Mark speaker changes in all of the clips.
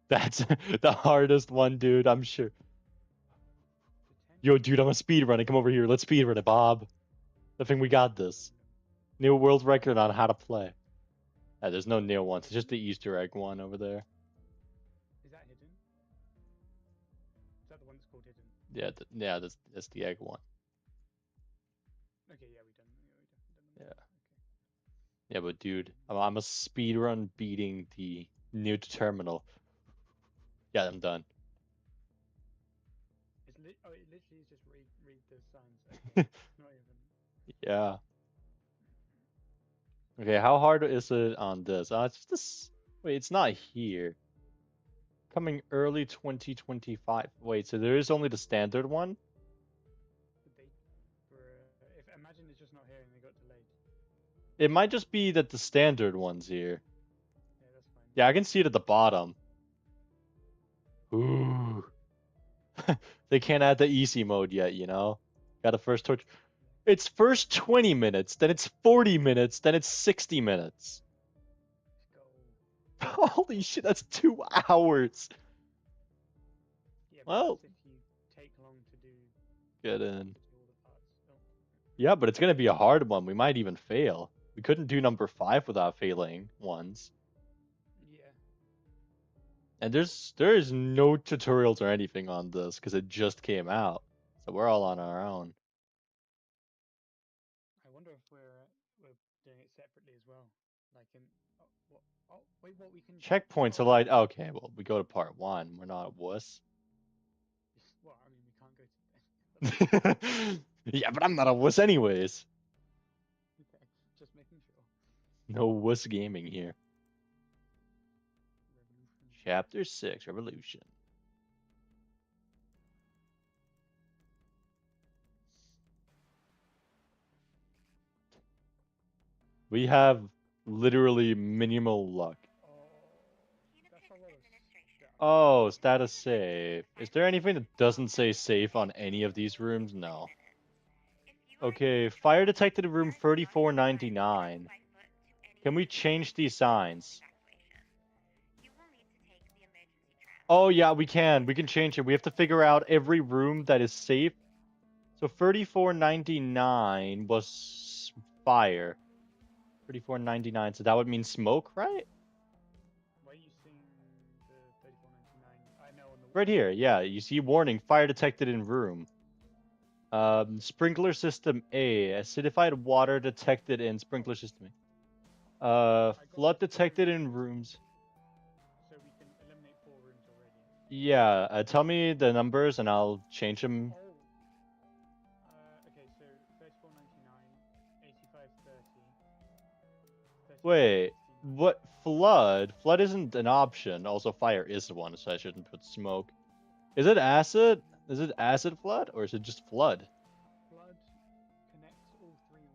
Speaker 1: That's the hardest one, dude, I'm sure. Yo, dude, I'm a speedrunner. Come over here. Let's speedrun it, Bob. I think we got this. New world record on how to play. There's no new ones. It's just the Easter egg one over there.
Speaker 2: Is that hidden? Is that the one that's called hidden?
Speaker 1: Yeah, that's the egg one.
Speaker 2: Okay, yeah, we done.
Speaker 1: Yeah.
Speaker 2: Okay.
Speaker 1: Yeah, but dude, I'm a speedrun beating the new terminal. Yeah, I'm done.
Speaker 2: It literally is just read the signs. Okay, not even.
Speaker 1: Yeah. Okay, how hard is it on this? It's just this. Wait, it's not here. Coming early 2025. Wait, so there is only the standard one?
Speaker 2: But they were. If imagine it's just not here and they got delayed.
Speaker 1: It might just be that the standard one's here.
Speaker 2: Yeah, that's fine.
Speaker 1: Yeah, I can see it at the bottom. Ooh. They can't add the easy mode yet, you know? Got a first torch. It's first 20 minutes, then it's 40 minutes, then it's 60 minutes.
Speaker 2: Let's go.
Speaker 1: Holy shit, that's 2 hours.
Speaker 2: Yeah, but
Speaker 1: Well,
Speaker 2: that's if you take long to do
Speaker 1: get in.
Speaker 2: all the parts. Oh.
Speaker 1: Yeah, but it's gonna be a hard one. We might even fail. We couldn't do number 5 without failing once.
Speaker 2: Yeah.
Speaker 1: And there is no tutorials or anything on this because it just came out. So we're all on our own.
Speaker 2: I wonder if we're doing it separately as well. Like in what? Oh wait, what we can
Speaker 1: Checkpoints are like, okay, well, we go to part 1. We're not a wuss.
Speaker 2: Well, I mean, we can't go to.
Speaker 1: Yeah, but I'm not a wuss anyways.
Speaker 2: Okay, just making sure.
Speaker 1: No wuss gaming here.
Speaker 2: Revolution.
Speaker 1: Chapter 6, Revolution. We have literally minimal luck.
Speaker 2: Oh, that's a lot of stuff.
Speaker 1: Oh, status save. Is there anything that doesn't say safe on any of these rooms? No. Okay, fire detected in room 3499. Can we change these signs? Oh yeah, we can. We can change it. We have to figure out every room that is safe. So 3499 was fire. 3499, so that would mean smoke, right?
Speaker 2: Why are you seeing the 3499? I know on the.
Speaker 1: Right here, yeah. You see warning, fire detected in room. Sprinkler system A, acidified water detected in sprinkler system A.
Speaker 2: I got
Speaker 1: Flood
Speaker 2: the 4
Speaker 1: detected
Speaker 2: rooms,
Speaker 1: in rooms.
Speaker 2: so we can eliminate 4 rooms already.
Speaker 1: Yeah, tell me the numbers and I'll change them.
Speaker 2: Oh. Okay, so 3499, 8530,
Speaker 1: Wait,
Speaker 2: 3569.
Speaker 1: what flood? Flood isn't an option. Also, fire is one, so I shouldn't put smoke. Is it acid? Is it acid flood or is it just flood?
Speaker 2: Flood connects all 3 rooms.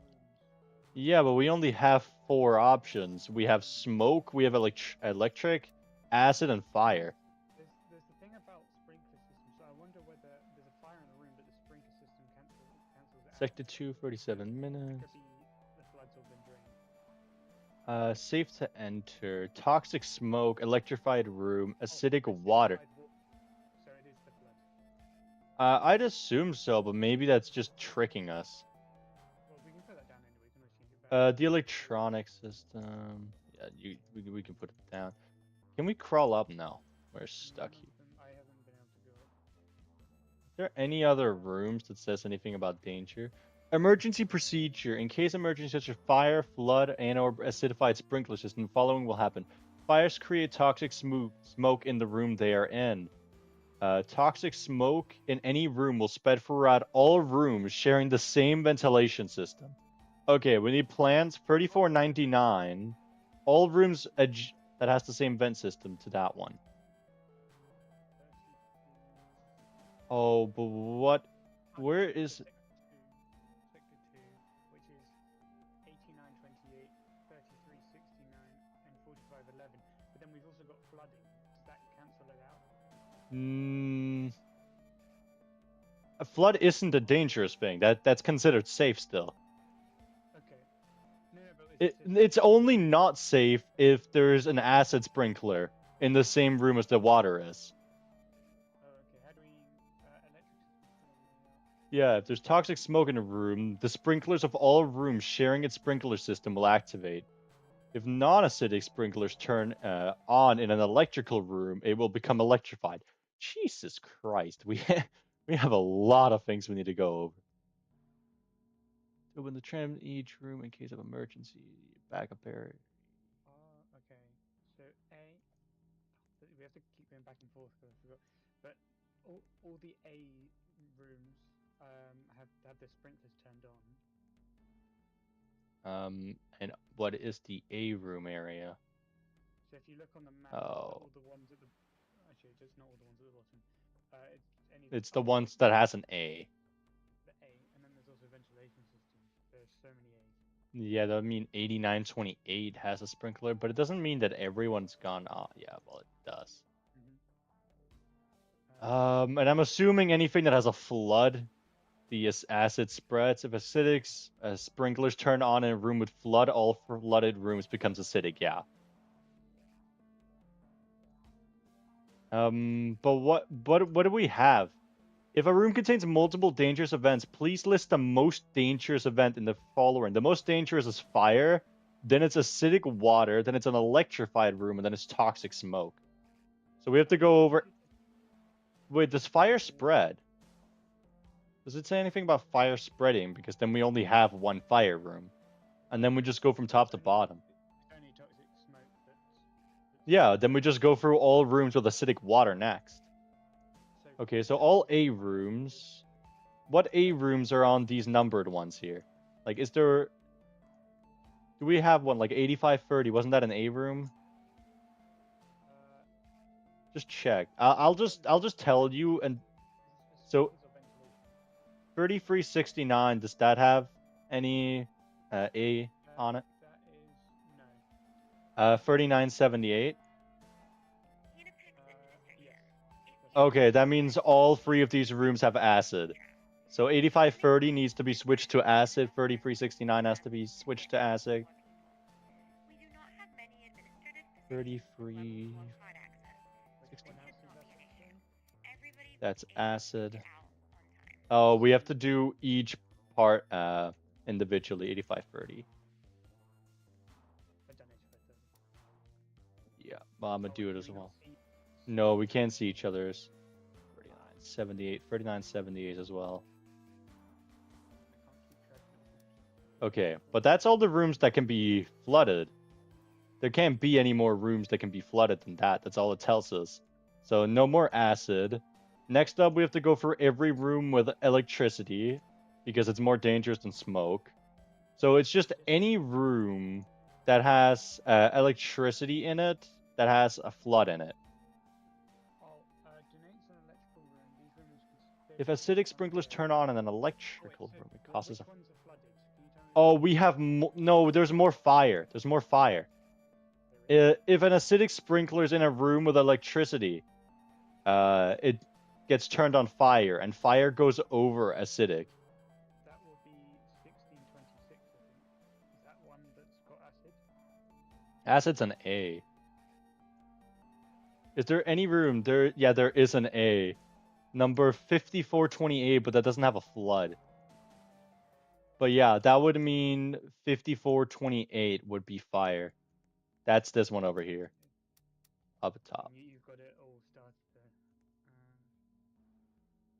Speaker 1: Yeah, but we only have 4 options. We have smoke, we have electric, acid, and fire.
Speaker 2: There's the thing about sprinkler system. So I wonder whether there's a fire in the room, but the sprinkler system cancels it out.
Speaker 1: Sector 2, 47 minutes.
Speaker 2: Could be the flood's all been drained.
Speaker 1: Safe to enter. Toxic smoke, electrified room, acidic water.
Speaker 2: So it is the flood.
Speaker 1: I'd assume so, but maybe that's just tricking us.
Speaker 2: Well, we can put that down anyway. We can always change it back.
Speaker 1: The electronic system. Yeah, we can put it down. Can we crawl up? No, we're stuck here.
Speaker 2: I haven't been able to go up.
Speaker 1: Is there any other rooms that says anything about danger? Emergency procedure. In case emergency such as fire, flood, and/or acidified sprinkler system, the following will happen. Fires create toxic smoke in the room they are in. Toxic smoke in any room will spread throughout all rooms sharing the same ventilation system. Okay, we need plans. 3499. All rooms that has the same vent system to that one. Oh, but what? Where is?
Speaker 2: Sector 2, which is 8928, 3369, and 4511. But then we've also got flooding. Does that cancel it out?
Speaker 1: A flood isn't a dangerous thing. That's considered safe still.
Speaker 2: Okay. No, but
Speaker 1: It's only not safe if there's an acid sprinkler. in the same room as the water is.
Speaker 2: Oh, okay. How do we electric system?
Speaker 1: Yeah, if there's toxic smoke in a room, the sprinklers of all rooms sharing its sprinkler system will activate. If non-acidic sprinklers turn on in an electrical room, it will become electrified. Jesus Christ, we have a lot of things we need to go over. Open the tram in each room in case of emergency. Backup area.
Speaker 2: Oh, okay. So A, we have to keep going back and forth because I forgot. But all the A rooms have their sprinklers turned on.
Speaker 1: And what is the A room area?
Speaker 2: So if you look on the map,
Speaker 1: Oh,
Speaker 2: all the ones at the actually, it's not all the ones at the bottom. It's any
Speaker 1: it's the
Speaker 2: oh,
Speaker 1: ones that has an A.
Speaker 2: the A, and then there's also ventilation systems. There's so many A's.
Speaker 1: Yeah, that would mean 8928 has a sprinkler, but it doesn't mean that everyone's gone. Oh, yeah, well, it does.
Speaker 2: Mm-hmm.
Speaker 1: And I'm assuming anything that has a flood, the acid spreads. If acidic sprinklers turn on in a room with flood, all flooded rooms becomes acidic. Yeah. But what do we have? If a room contains multiple dangerous events, please list the most dangerous event in the following. The most dangerous is fire, then it's acidic water, then it's an electrified room, and then it's toxic smoke. So we have to go over. Wait, does fire spread? Does it say anything about fire spreading? Because then we only have one fire room. And then we just go from top to bottom.
Speaker 2: It's only toxic smoke that's
Speaker 1: Yeah, then we just go through all rooms with acidic water next.
Speaker 2: so
Speaker 1: Okay, so all A rooms. What A rooms are on these numbered ones here? Like, is there... Do we have one, like 8530? Wasn't that an A room?
Speaker 2: uh,
Speaker 1: Just check. I'll just tell you. And so
Speaker 2: sprinklers or ventilation?
Speaker 1: 3369, does that have any A on it?
Speaker 2: That is no.
Speaker 1: 3978.
Speaker 2: Yes.
Speaker 1: Okay, that means all three of these rooms have acid. So 8530 needs to be switched to acid. 3369 has to be switched to acid. 33. That's acid. Oh, we have to do each part individually. 8530.
Speaker 2: I've done 8530.
Speaker 1: Yeah, well, I'm gonna do it as
Speaker 2: Can we
Speaker 1: well.
Speaker 2: not see?
Speaker 1: No, we can't see each other's. 3978, 3978 as well.
Speaker 2: I can't keep track of them.
Speaker 1: Okay, but that's all the rooms that can be flooded. There can't be any more rooms that can be flooded than that. That's all it tells us. So no more acid. Next up, we have to go for every room with electricity because it's more dangerous than smoke. So it's just any room that has electricity in it that has a flood in it.
Speaker 2: Oh, donates an electrical room. These rooms
Speaker 1: If acidic sprinklers turn on in an electrical
Speaker 2: so
Speaker 1: room, it causes
Speaker 2: which
Speaker 1: a...
Speaker 2: ones are flooded? Can you tell me?
Speaker 1: Oh, we have no. There's more fire. There's more fire. If an acidic sprinkler's in a room with electricity, it gets turned on fire, and fire goes over acidic.
Speaker 2: That will be 1626, I think. Is that one that's got acid?
Speaker 1: Acid's an A. Is there any room? Yeah, there is an A. Number 5428, but that doesn't have a flood. But yeah, that would mean 5428 would be fire. That's this one over here. Up top.
Speaker 2: You've got it all started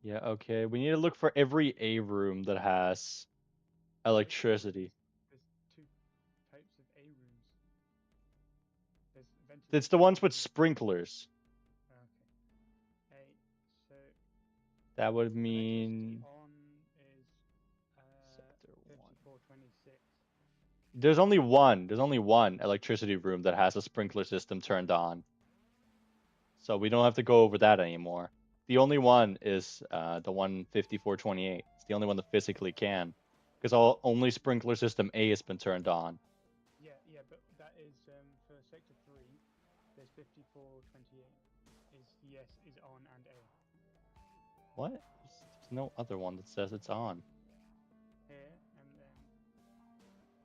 Speaker 2: there.
Speaker 1: Yeah, okay. We need to look for every A room that has electricity.
Speaker 2: There's two types of A rooms. There's ventilation.
Speaker 1: It's the ones with sprinklers.
Speaker 2: Okay. A. So
Speaker 1: That would
Speaker 2: electricity
Speaker 1: mean
Speaker 2: on is
Speaker 1: sector 1.
Speaker 2: 5426.
Speaker 1: There's only one. There's only one electricity room that has a sprinkler system turned on. So we don't have to go over that anymore. The only one is the one 5428. It's the only one that physically can. Because only sprinkler system A has been turned on.
Speaker 2: Yeah, but that is for sector 3. There's 5428. Is on and A.
Speaker 1: What? There's no other one that says it's on.
Speaker 2: Here and then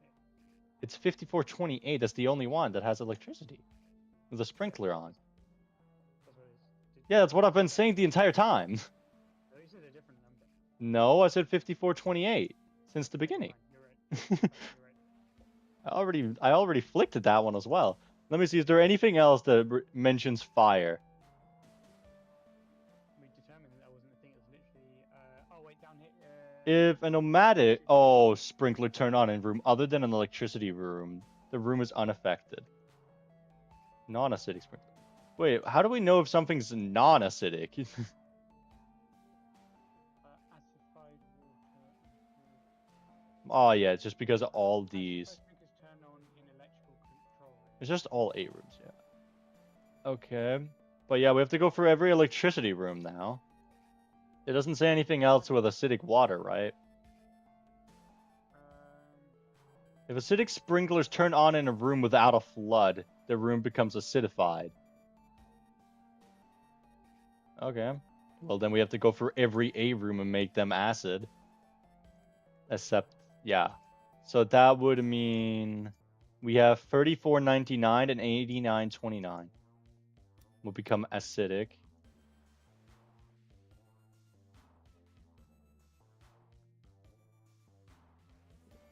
Speaker 2: here.
Speaker 1: It's 5428. That's the only one that has electricity with a sprinkler on. Yeah, that's what I've been saying the entire time.
Speaker 2: At least it's a different number.
Speaker 1: No, I said 5428 since the
Speaker 2: Okay,
Speaker 1: beginning.
Speaker 2: fine. You're right. You're right.
Speaker 1: I already flicked at that one as well. Let me see. Is there anything else that mentions fire?
Speaker 2: We determined that wasn't a thing. It was literally. Oh wait, down here.
Speaker 1: If a nomadic, oh, sprinkler turned on in room other than an electricity room, the room is unaffected. Non-acidic sprinkler. Wait, how do we know if something's non-acidic?
Speaker 2: Acidified water.
Speaker 1: Oh yeah, it's just because of all these.
Speaker 2: Acidified sprinklers turn on in electrical control room.
Speaker 1: It's just all 8 rooms, yeah. Okay. But yeah, we have to go for every electricity room now. It doesn't say anything else with acidic water, right? If acidic sprinklers turn on in a room without a flood, the room becomes acidified. Okay. Well, then we have to go for every A room and make them acid. Except, yeah. So that would mean we have 34.99 and 89.29 will become acidic.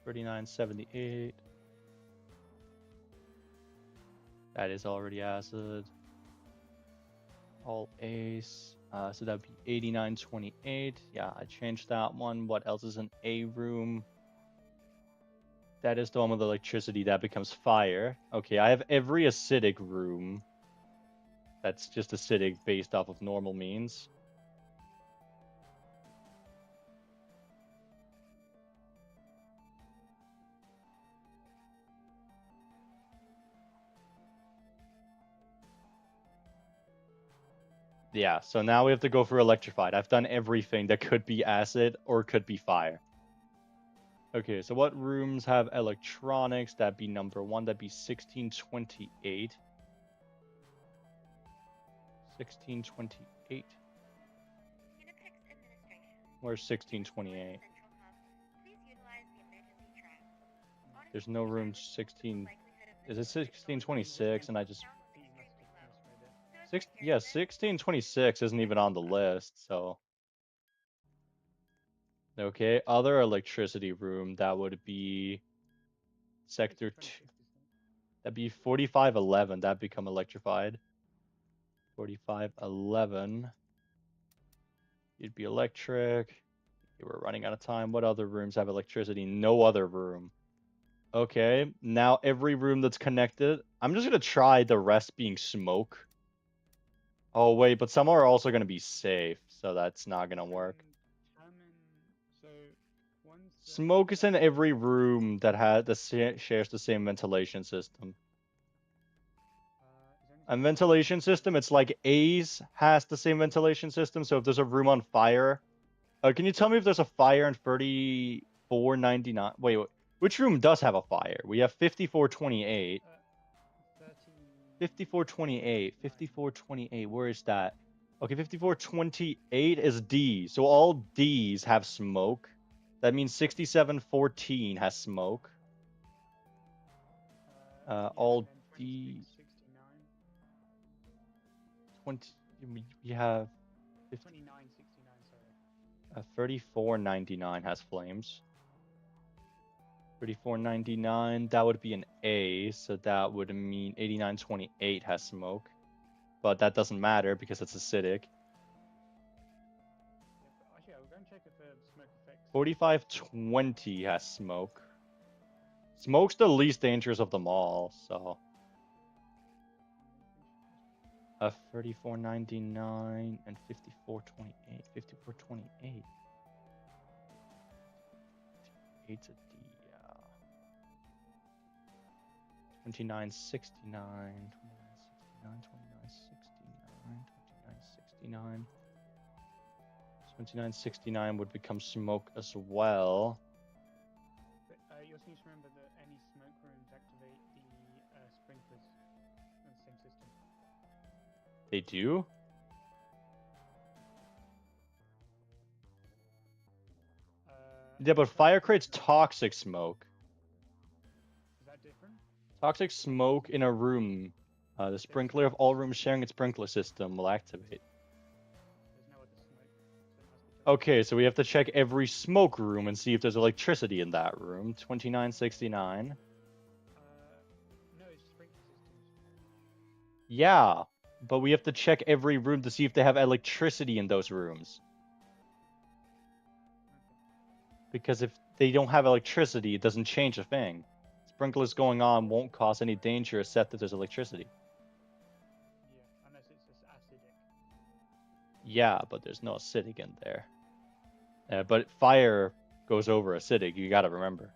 Speaker 1: 39.78. That is already acid. All ace. So that would be 89.28. Yeah, I changed that one. What else is an A room? That is the one with electricity. That becomes fire. Okay, I have every acidic room. That's just acidic based off of normal means. Yeah, so now we have to go for electrified. I've done everything that could be acid or could be fire. Okay, so what rooms have electronics? That'd be number 1. That'd be 1628. 1628. Where's 1628? There's no room 16. Is it 1626? And I just. Yeah, 1626 isn't even on the list, so. Okay, other electricity room, that would be sector 2. That'd be 4511. That'd become electrified. 4511. You'd be electric. We're running out of time. What other rooms have electricity? No other room. Okay, now every room that's connected. I'm just gonna try the rest being smoke. Oh wait, but some are also gonna be safe, so that's not gonna work. Smoke is in every room that shares the same ventilation system. And ventilation system, it's like A's has the same ventilation system. So if there's a room on fire, can you tell me if there's a fire in 3499? Wait, which room does have a fire? We have 5428. 5428. 5428. Where is that? Okay, 5428 is D. So all D's have smoke. That means 6714 has smoke. All D. 20. We have
Speaker 2: 2969. Sorry.
Speaker 1: 3499 has flames. 3499. That would be an A. So that would mean 8928 has smoke. But that doesn't matter because it's acidic.
Speaker 2: Actually, I'll go and check if the smoke affects.
Speaker 1: 4520 has smoke. Smoke's the least dangerous of them all, so. 3499 and 5428. 5428. 8's a D, yeah. 2969. 2969. 2969 would become smoke as well.
Speaker 2: But you also need to remember that any smoke rooms activate the sprinklers in the same system.
Speaker 1: They do? Yeah, but fire creates toxic smoke.
Speaker 2: Is that different?
Speaker 1: Toxic smoke in a room. The sprinkler of all rooms sharing its sprinkler system will activate. Okay, so we have to check every smoke room and see if there's electricity in that room. 2969.
Speaker 2: No, it's sprinkler systems.
Speaker 1: Yeah, but we have to check every room to see if they have electricity in those rooms.
Speaker 2: Okay.
Speaker 1: Because if they don't have electricity, it doesn't change a thing. Sprinklers going on won't cause any danger except that there's electricity.
Speaker 2: Yeah, unless it's just acidic.
Speaker 1: Yeah, but there's no acidic in there. But fire goes over acidic, you gotta remember.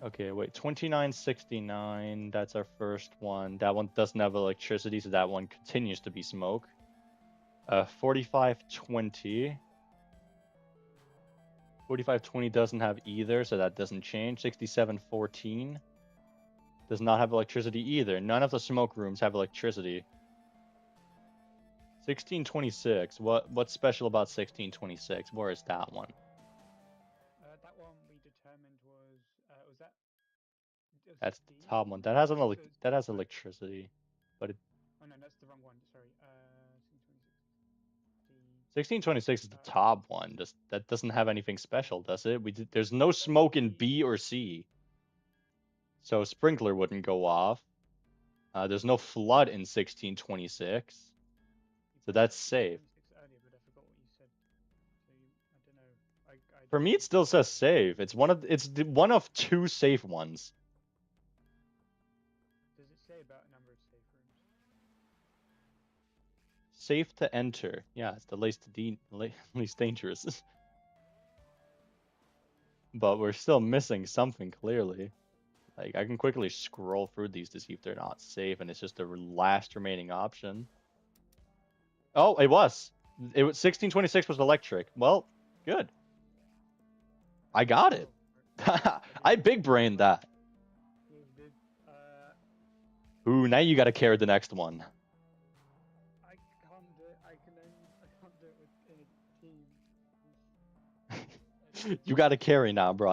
Speaker 1: Okay, wait, 2969, that's our first one. That one doesn't have electricity, so that one continues to be smoke. 4520. 4520 doesn't have either, so that doesn't change. 6714 does not have electricity either. None of the smoke rooms have electricity. 1626, what's special about 1626? Where is that one?
Speaker 2: That one we determined was that it was
Speaker 1: That's
Speaker 2: D.
Speaker 1: the top one. That has
Speaker 2: So it's
Speaker 1: that has
Speaker 2: but
Speaker 1: electricity, but
Speaker 2: oh no, that's the wrong one. Sorry. 1626 D.
Speaker 1: 1626 is the
Speaker 2: Uh,
Speaker 1: top one. Just that doesn't have anything special, does it? There's no smoke in
Speaker 2: D.
Speaker 1: B or C, so sprinkler wouldn't go off. There's no flood in 1626,
Speaker 2: You
Speaker 1: so
Speaker 2: put
Speaker 1: that's safe.
Speaker 2: 1626 earlier, but I forgot what you said. So I don't know. I
Speaker 1: For
Speaker 2: don't
Speaker 1: me, it
Speaker 2: think
Speaker 1: still
Speaker 2: it's
Speaker 1: says safe. It's one of two safe ones.
Speaker 2: Does it say about a number of safe rooms?
Speaker 1: Safe to enter. Yeah, it's the least dangerous. But we're still missing something clearly. Like I can quickly scroll through these to see if they're not safe, and it's just the last remaining option. Oh, it was. It was 1626 was electric. Well, good. I got it.
Speaker 2: Oh,
Speaker 1: I
Speaker 2: okay.
Speaker 1: big brained that.
Speaker 2: Yes, did.
Speaker 1: Ooh, now you got to carry the next one.
Speaker 2: I can't do it. I can't do it with in a team. I don't
Speaker 1: You
Speaker 2: know.
Speaker 1: got to carry now, bro.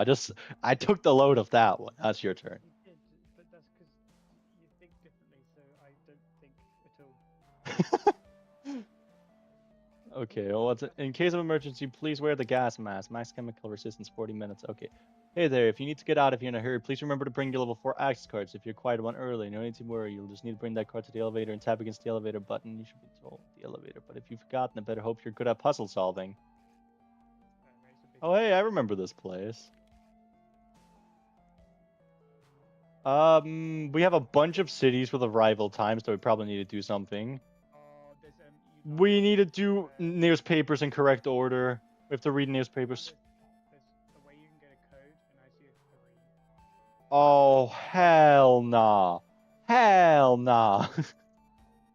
Speaker 1: I took the load of that one. That's your turn.
Speaker 2: You did, but that's because you think differently. So I don't think at all.
Speaker 1: Okay, well, in case of emergency, please wear the gas mask. Max chemical resistance 40 minutes. Okay. Hey there, if you need to get out if you're in a hurry, please remember to bring your level 4 access cards. If you acquired one early, no need to worry. You'll just need to bring that card to the elevator and tap against the elevator button. You should be told the elevator. But if you've forgotten, I better hope you're good at puzzle solving.
Speaker 2: It's a big
Speaker 1: Oh, hey, I remember this place. We have a bunch of cities with arrival times, so we probably need to do something.
Speaker 2: Oh, there's you can't
Speaker 1: We need to
Speaker 2: use
Speaker 1: do newspapers in correct order. We have to read
Speaker 2: no,
Speaker 1: newspapers.
Speaker 2: there's a way you can get a code, and I see a three.
Speaker 1: Oh, hell nah. Hell nah.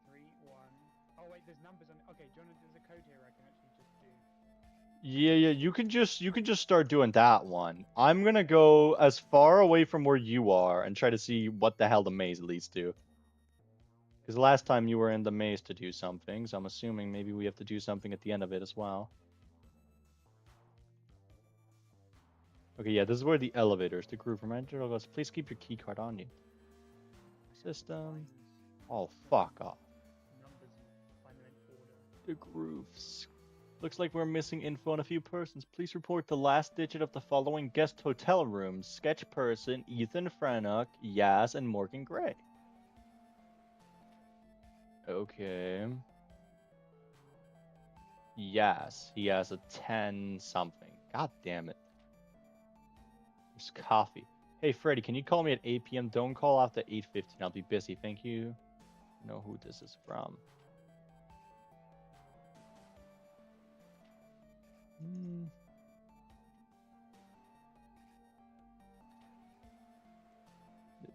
Speaker 2: 3 1. Oh wait, there's numbers on it. Okay, do you want to, there's a code here I can actually just do.
Speaker 1: Yeah, yeah, you can just start doing that one. I'm gonna go as far away from where you are and try to see what the hell the maze leads to. Because last time you were in the maze to do something, so I'm assuming maybe we have to do something at the end of it as well. Okay, yeah, this is where the elevators, the group reminder goes, please keep your key card on you. System. Oh, fuck off.
Speaker 2: Numbers and find them in order.
Speaker 1: The grooves. Looks like we're missing info on a few persons. Please report the last digit of the following guest hotel rooms. Sketch person, Ethan Frannock, Yaz, and Morgan Gray. Okay. Yaz. He has a 10 something. God damn it. There's coffee. Hey, Freddy, can you call me at 8 p.m.? Don't call after 8:15. I'll be busy. Thank you. Know who this is from. Hmm.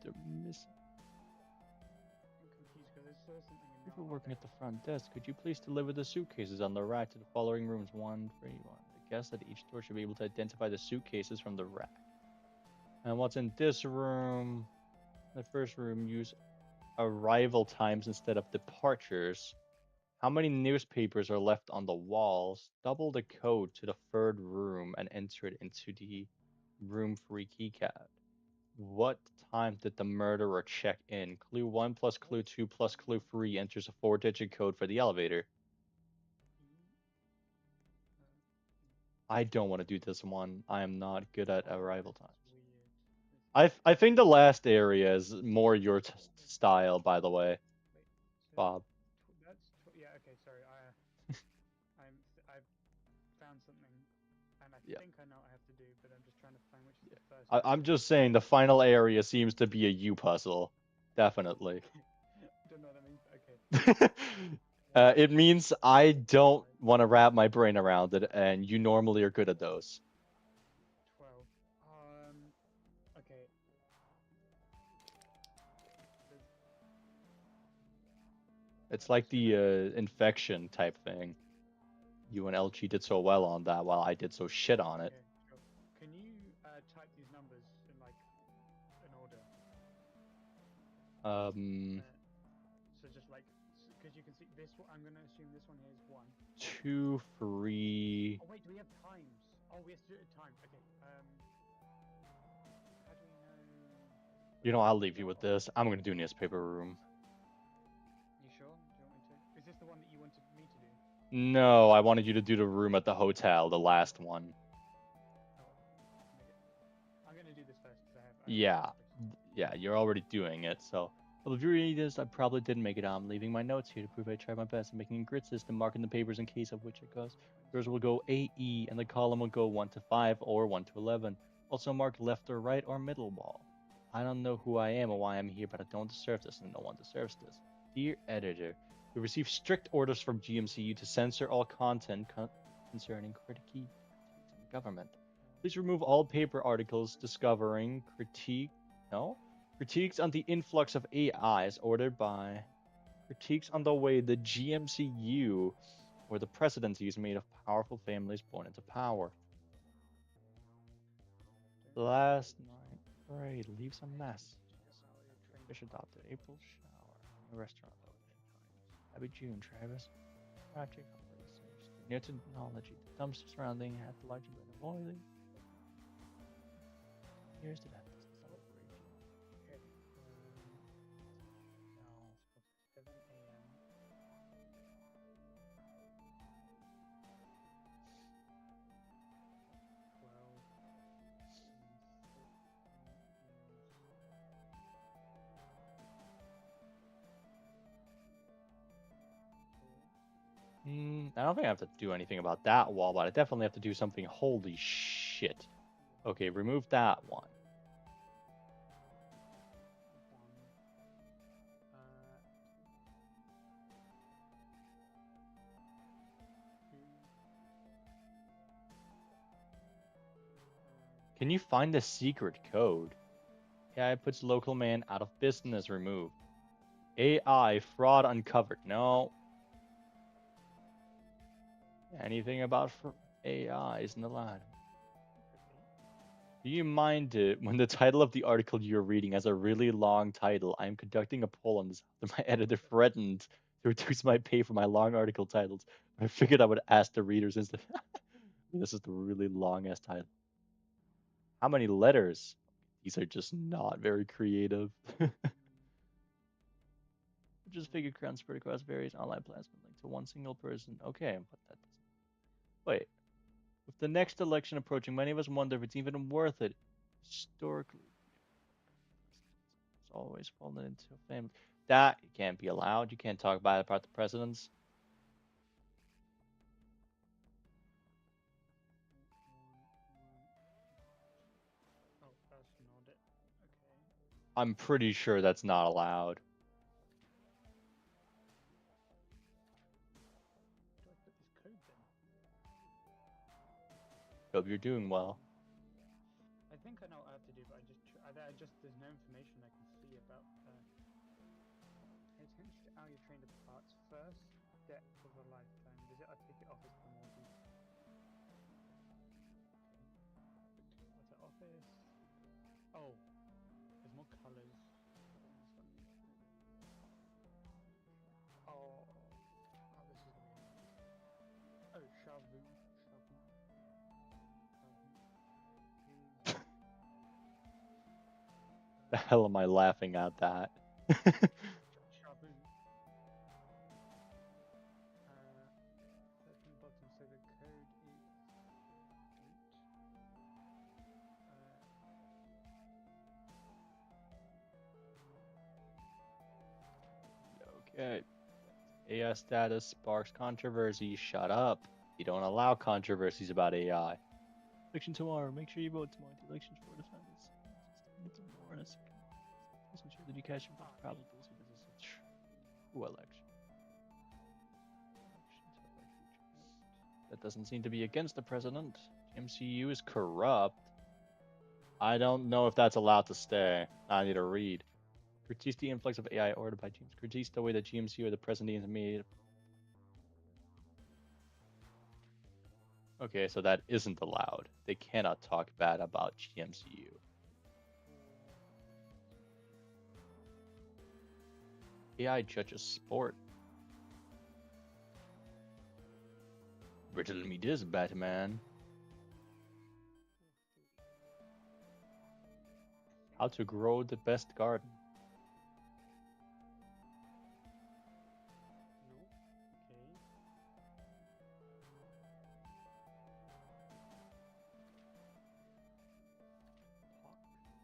Speaker 1: They're missing.
Speaker 2: I'm confused because I saw something in
Speaker 1: People
Speaker 2: now.
Speaker 1: working
Speaker 2: Okay.
Speaker 1: at the front desk, could you please deliver the suitcases on the rack to the following rooms 1, 3, 1? The guests at each door should be able to identify the suitcases from the rack. And what's in this room? The first room, use arrival times instead of departures. How many newspapers are left on the walls? Double the code to the third room and enter it into the room free keycard. What time did the murderer check in? Clue 1 plus clue 2 plus clue 3 enters a 4-digit code for the elevator. I don't want to do this one. I am not good at
Speaker 2: Oh,
Speaker 1: arrival
Speaker 2: this
Speaker 1: times.
Speaker 2: is weird. This is
Speaker 1: I
Speaker 2: weird.
Speaker 1: think the last area is more your
Speaker 2: Wait,
Speaker 1: style, by the way,
Speaker 2: wait. So
Speaker 1: Bob.
Speaker 2: yeah. Okay, sorry. I've found something, and I
Speaker 1: Yeah.
Speaker 2: think I know what I have to do, but I'm just trying to find which is the first
Speaker 1: I'm
Speaker 2: area.
Speaker 1: just saying the final area seems to be a U puzzle. Definitely.
Speaker 2: Don't know what that means. Okay. One,
Speaker 1: It means I don't
Speaker 2: five,
Speaker 1: want to wrap my brain around it, and you normally are good at those.
Speaker 2: 12. Okay. There's,
Speaker 1: It's like
Speaker 2: so
Speaker 1: the infection type thing. You and Elchi did so well on that, while I did so shit on it.
Speaker 2: okay, sure. Can you type these numbers in like an order?
Speaker 1: Um,
Speaker 2: Uh, so just like, because you can see this one, I'm gonna assume this one here is one.
Speaker 1: 2, 3.
Speaker 2: Oh wait, do we have times? Oh, we have to do it at time. Okay. How do we know?
Speaker 1: You
Speaker 2: Wait,
Speaker 1: know, I'll
Speaker 2: what?
Speaker 1: leave you
Speaker 2: What?
Speaker 1: with this. I'm gonna do newspaper room.
Speaker 2: You sure? Do you want me to? Is this the one that you wanted me to do?
Speaker 1: No, I wanted you to do the room at the hotel, the last one.
Speaker 2: Oh, make it. I'm gonna do this first because I have
Speaker 1: Yeah,
Speaker 2: progress.
Speaker 1: yeah, you're already doing it, so. Well, if you read this, I probably didn't make it out. I'm leaving my notes here to prove I tried my best in making a grid system, marking the papers in case of which it goes. Yours will go AE, and the column will go 1 to 5 or 1 to 11. Also mark left or right or middle wall. I don't know who I am or why I'm here, but I don't deserve this, and no one deserves this. Dear editor, we receive strict orders from GMCU to censor all content concerning critiques in the government. Please remove all paper articles discovering no? Critiques on the influx of AI is ordered by critiques on the way the GMCU or the presidency is made of powerful families born into power. Last night, Ray leaves a mess. Fish adopted April shower. A restaurant opening times. Happy June, Travis. Project operations. Near technology. The dumpster surrounding had the larger bin of oily. Here's the dentist. Celebration.
Speaker 2: Okay. Now 7 a.m. Twelve.
Speaker 1: I don't think I have to do anything about that wall, but I definitely have to do something. Holy shit. Okay, remove that one.
Speaker 2: One. Two.
Speaker 1: Can you find the secret code? AI puts local man out of business removed. AI fraud uncovered. No. Anything about AI isn't allowed. Do you mind it when the title of the article you're reading has a really long title? I am conducting a poll on this after my editor threatened to reduce my pay for my long article titles. I figured I would ask the readers instead. This is the really long ass title. How many letters? These are just not very creative. Just figure crown spread across various online platforms linked to one single person. Okay, but that doesn't. Wait. With the next election approaching, many of us wonder if it's even worth it. Historically, it's always fallen into a family. That can't be allowed. You can't talk bad about the presidents.
Speaker 2: Oh, that's not it. Okay.
Speaker 1: I'm pretty sure that's not allowed.
Speaker 2: Where do I put this code then?
Speaker 1: Hope you're doing well.
Speaker 2: I think I know what I have to do, but I just there's no information I can see about. Pay attention to how you're trained apart. First step of a lifetime. Visit our ticket office for more details. What's the office? Oh, there's more colors. Oh, oh, this is gonna be hard. Oh, shabu, shabu, shabu.
Speaker 1: The hell am I laughing at that?
Speaker 2: Shabu. Search from the bottom so the code is
Speaker 1: Okay. AI status sparks controversy. Shut up. You don't allow controversies about AI. Election tomorrow. Make sure you vote tomorrow. The elections for defendants. Just more in a second. Please ensure that you cast your vote properly. This is a true election. That doesn't seem to be against the president. MCU is corrupt. I don't know if that's allowed to stay. I need to read. Critique the influx of AI ordered by James. Critique the way that GMCU or the president is made. Okay, so that isn't allowed. They cannot talk bad about GMCU. AI judges sport. Riddle me this, Batman. How to grow the best garden.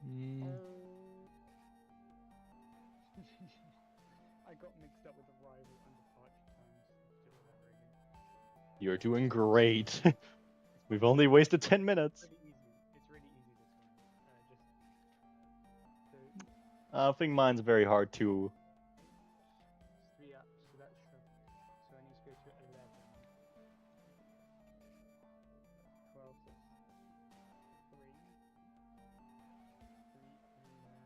Speaker 2: No. Okay. I got mixed up with the rival and departure times. Let's do all over again.
Speaker 1: You're doing great. We've only wasted 10 minutes.
Speaker 2: It's really easy. It's really easy this one. So
Speaker 1: I think mine's very hard too.
Speaker 2: 3 up, so that's sure. So I need to go to 11. 12, so 3. 3 and then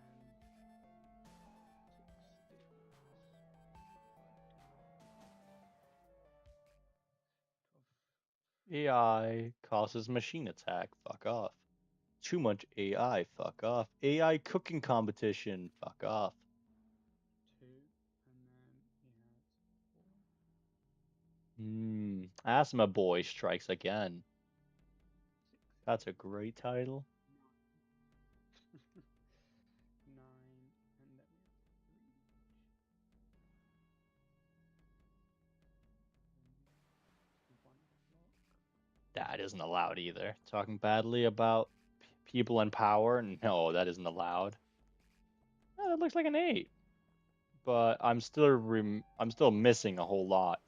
Speaker 2: 6
Speaker 1: AI causes machine attack. Fuck off. Too much AI. Fuck off. AI cooking competition. Fuck off.
Speaker 2: 2, and then he has 4.
Speaker 1: Asthma Boy strikes again.
Speaker 2: 6,
Speaker 1: That's a great title.
Speaker 2: 9. 9, and then we have 3. 1 o'clock.
Speaker 1: That isn't allowed either. Talking badly about people in power? No, that isn't allowed. Oh, that looks like an 8. But I'm still missing a whole lot.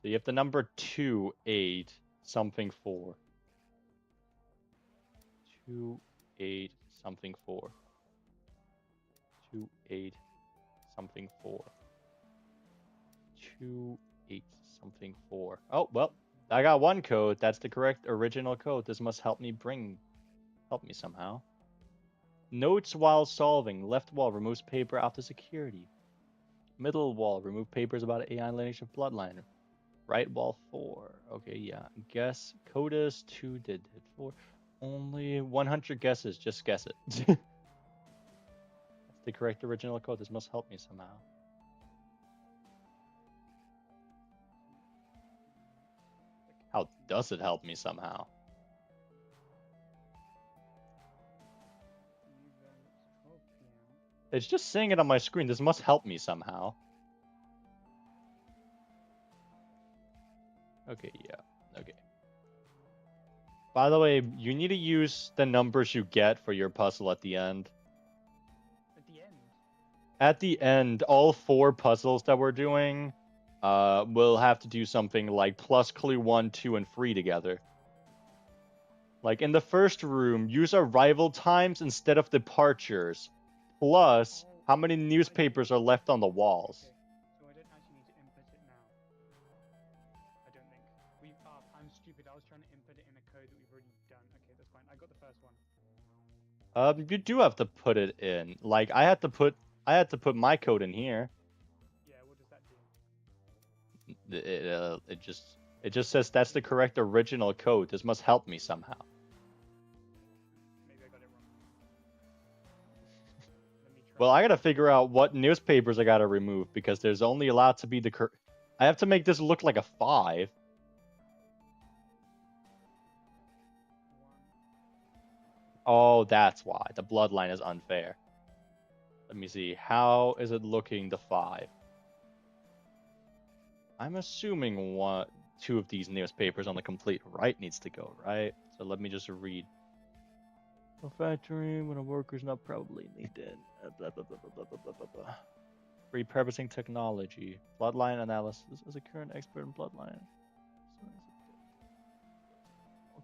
Speaker 1: So you have the number 2, 8, something 4. 2, 8, something 4. 2, 8, something 4. 2, 8, something 4. Oh, well, I got one code. That's the correct original code. This must help me somehow. Notes while solving. Left wall removes paper after security. Middle wall remove papers about AI lineage of bloodline. Right wall 4. Okay, yeah. Guess Codas 2 did hit 4. Only 100 guesses. Just guess it. That's the correct original code. This must help me somehow. How does it help me somehow? It's just saying it on my screen. This must help me somehow. Okay, yeah. Okay. By the way, you need to use the numbers you get for your puzzle at the end.
Speaker 2: At the end?
Speaker 1: At the end, all 4 puzzles that we're doing will have to do something like plus clue 1, 2, and 3 together. Like in the first room, use arrival times instead of departures. Plus, how many newspapers are left on the walls?
Speaker 2: Okay. So I don't actually need to input it now. I don't think. I'm stupid. I was trying to input it in a code that we've already done. Okay, that's fine. I got the first one.
Speaker 1: You do have to put it in. Like I had to put my code in here.
Speaker 2: Yeah, what does that do?
Speaker 1: It just says that's the correct original code. This must help me somehow.
Speaker 2: Maybe I got it wrong. Let me try.
Speaker 1: Well, I gotta figure out what newspapers I gotta remove because there's only allowed to be the I have to make this look like a 5.
Speaker 2: 1.
Speaker 1: Oh, that's why. The bloodline is unfair. Let me see. How is it looking the 5? I'm assuming 2 of these newspapers on the complete right needs to go, right? So let me just read. A factory when a worker's not probably needed. Blah, blah, blah, blah, blah, blah, blah, blah. Repurposing technology. Bloodline analysis. As a current expert in bloodline.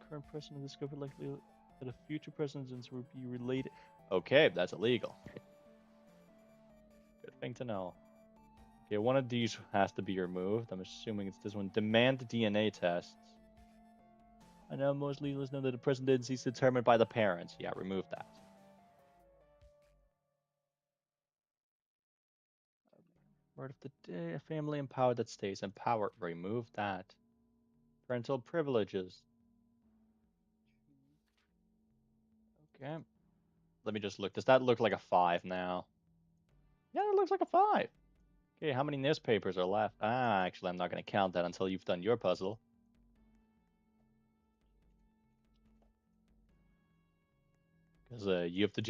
Speaker 1: Current person in the scope would likely that a future person's would be related. Okay, that's illegal. Good thing to know. Okay, one of these has to be removed. I'm assuming it's this one. Demand DNA tests. I know most legalists know that the presidency is determined by the parents. Yeah, remove that. Word of the day, a family empowered that stays empowered. Remove that. Parental privileges. Okay. Let me just look. Does that look like a 5 now? Yeah, it looks like a 5. Okay, how many newspapers are left? Ah, actually, I'm not going to count that until you've done your puzzle. Because you have to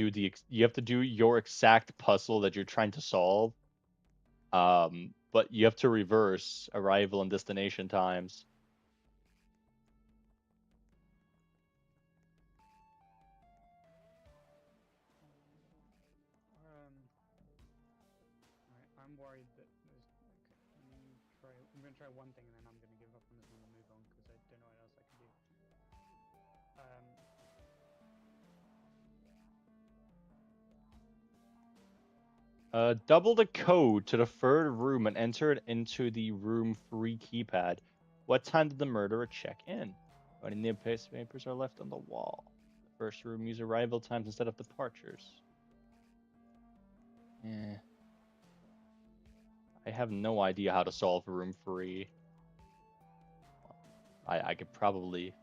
Speaker 1: do your exact puzzle that you're trying to solve. But you have to reverse arrival and destination times.
Speaker 2: I'm worried that there's. Okay, let me try. I'm going to try one thing and then I'm going to give up on this one and move on because I don't know what else I can do.
Speaker 1: Double the code to the third room and enter it into the room 3 keypad. What time did the murderer check in? How many newspapers are left on the wall? The first room, use arrival times instead of departures. Eh. I have no idea how to solve room 3. I could probably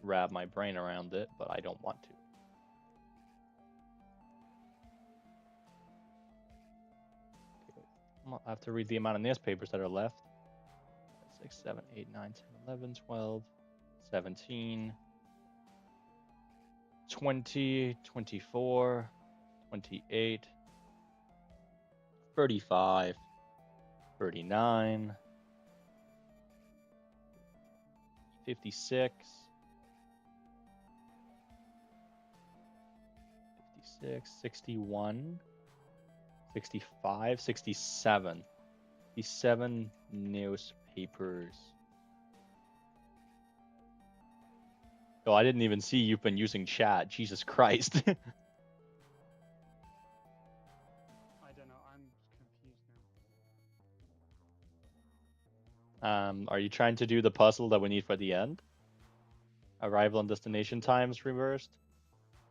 Speaker 1: wrap my brain around it, but I don't want to. I have to read the amount of newspapers that are left. 6, 7, 8, 9, 10, 11, 12, 17, 20, 24, 28, 35, 39, 56, 61, 65, 67. 67 newspapers. Oh, I didn't even see you've been using chat. Jesus Christ.
Speaker 2: I don't know. I'm confused now.
Speaker 1: Are you trying to do the puzzle that we need for the end? Arrival and destination times reversed?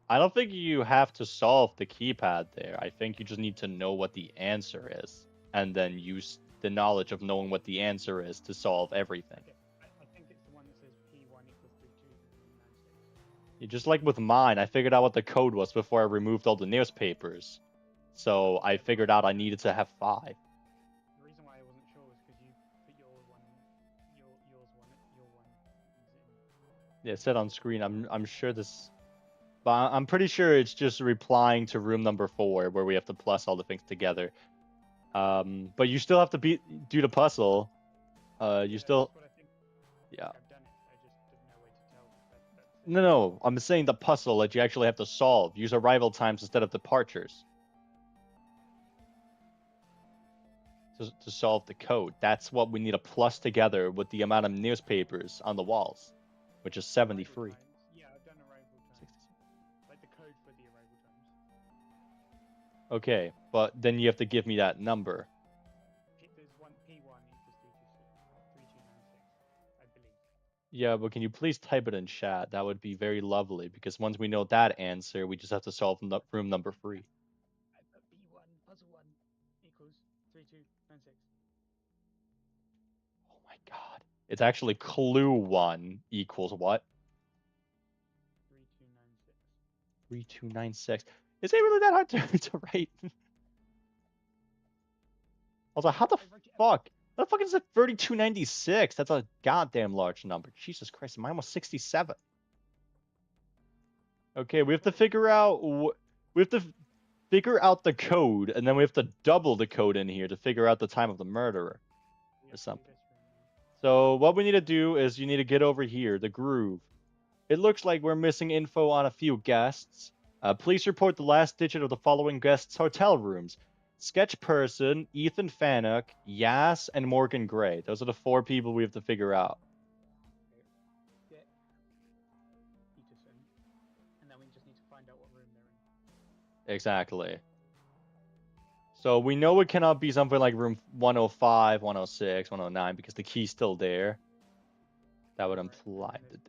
Speaker 1: I don't think you have to solve the keypad there. I think you just need to know what the answer is, and then use the knowledge of knowing what the answer is to solve everything.
Speaker 2: Okay. I think it's the one that says P1 equals 3296.
Speaker 1: Yeah, just like with mine, I figured out what the code was before I removed all the newspapers. So I figured out I needed to have 5.
Speaker 2: The reason why I wasn't sure was because you put your one.
Speaker 1: Yeah, it said on screen. I'm sure this, but I'm pretty sure it's just replying to room number 4 where we have to plus all the things together. But you still have to do the puzzle. You still.
Speaker 2: That's what I think.
Speaker 1: Yeah.
Speaker 2: I've done it. I just didn't know where to tell.
Speaker 1: No, I'm saying the puzzle that you actually have to solve. Use arrival times instead of departures. To solve the code. That's what we need to plus together with the amount of newspapers on the walls, which is 73.
Speaker 2: Yeah, I've done arrival times. Like the code for the arrival times.
Speaker 1: Okay, but then you have to give me that number.
Speaker 2: There's one P1 equals 3296, I believe.
Speaker 1: Yeah, but can you please type it in chat? That would be very lovely, because once we know that answer, we just have to solve room number 3.
Speaker 2: I put B1, puzzle 1 equals 3296.
Speaker 1: Oh my god. It's actually clue 1 equals what?
Speaker 2: 3296.
Speaker 1: 3296. Is it really that hard to write? Also, how the fuck? How the fuck is it 3296? That's a goddamn large number. Jesus Christ, mine was 67. Okay, we have to figure out the code, and then we have to double the code in here to figure out the time of the murderer or something. So what we need to do is you need to get over here, the groove. It looks like we're missing info on a few guests. Please report the last digit of the following guests' hotel rooms. Sketch Person, Ethan Fanuc, Yas, and Morgan Gray. Those are the 4 people we have to figure out.
Speaker 2: Get Peterson, and then we just need to find out what room they're in.
Speaker 1: Exactly. So we know it cannot be something like room 105, 106, 109 because the key's still there. That would imply that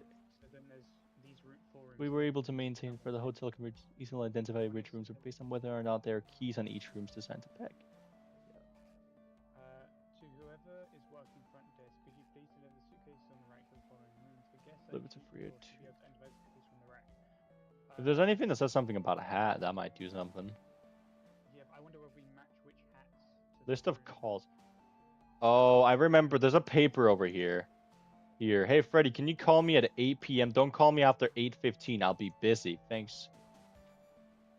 Speaker 2: So then there's these four rooms.
Speaker 1: we were able to maintain for the hotel can easily identify which rooms are based on whether or not there are keys on each room's designed to pick.
Speaker 2: To whoever is working front desk, could you please deliver the suitcases on the rack to the following rooms? The guests are
Speaker 1: Deliver to free
Speaker 2: to be able to enter the suitcases from the rack.
Speaker 1: If there's anything that says something about a hat, that might do something.
Speaker 2: Yeah, I wonder if we match which hats.
Speaker 1: List of calls. Oh, I remember. There's a paper over here. Here. Hey, Freddy, can you call me at 8 p.m.? Don't call me after 8:15. I'll be busy. Thanks.